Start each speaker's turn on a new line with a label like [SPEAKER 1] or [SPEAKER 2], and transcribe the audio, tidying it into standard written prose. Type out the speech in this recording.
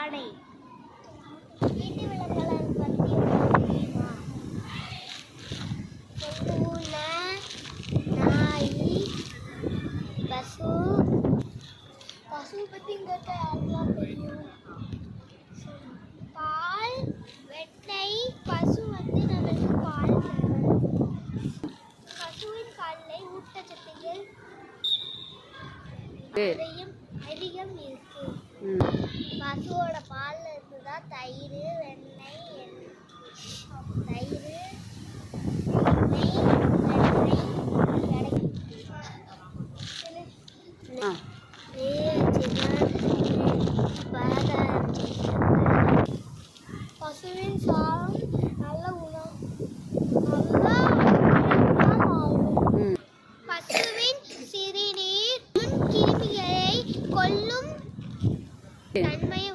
[SPEAKER 1] யானை. வீட்டு விலங்குகளை பற்றி தெரியுமா? பூனை, நாய், பசு. பசு பற்றி கேட்ட யாருக்கெல்லாம் தெரியும்? பால், வெண்ணெய். பசு நமக்கு பால் தரும். பசுவின் காலில் ஊட்டச்சத்துகள் அதிகம் இருக்கு. பசுவோட பால்ல இருந்துதான் தயிர், வெண்ணெய், பசுவின் சாணம் நல்ல உணவாகும். பசுவின் சிறுநீர் கிருமிகளை கொல்லும் தன்மையை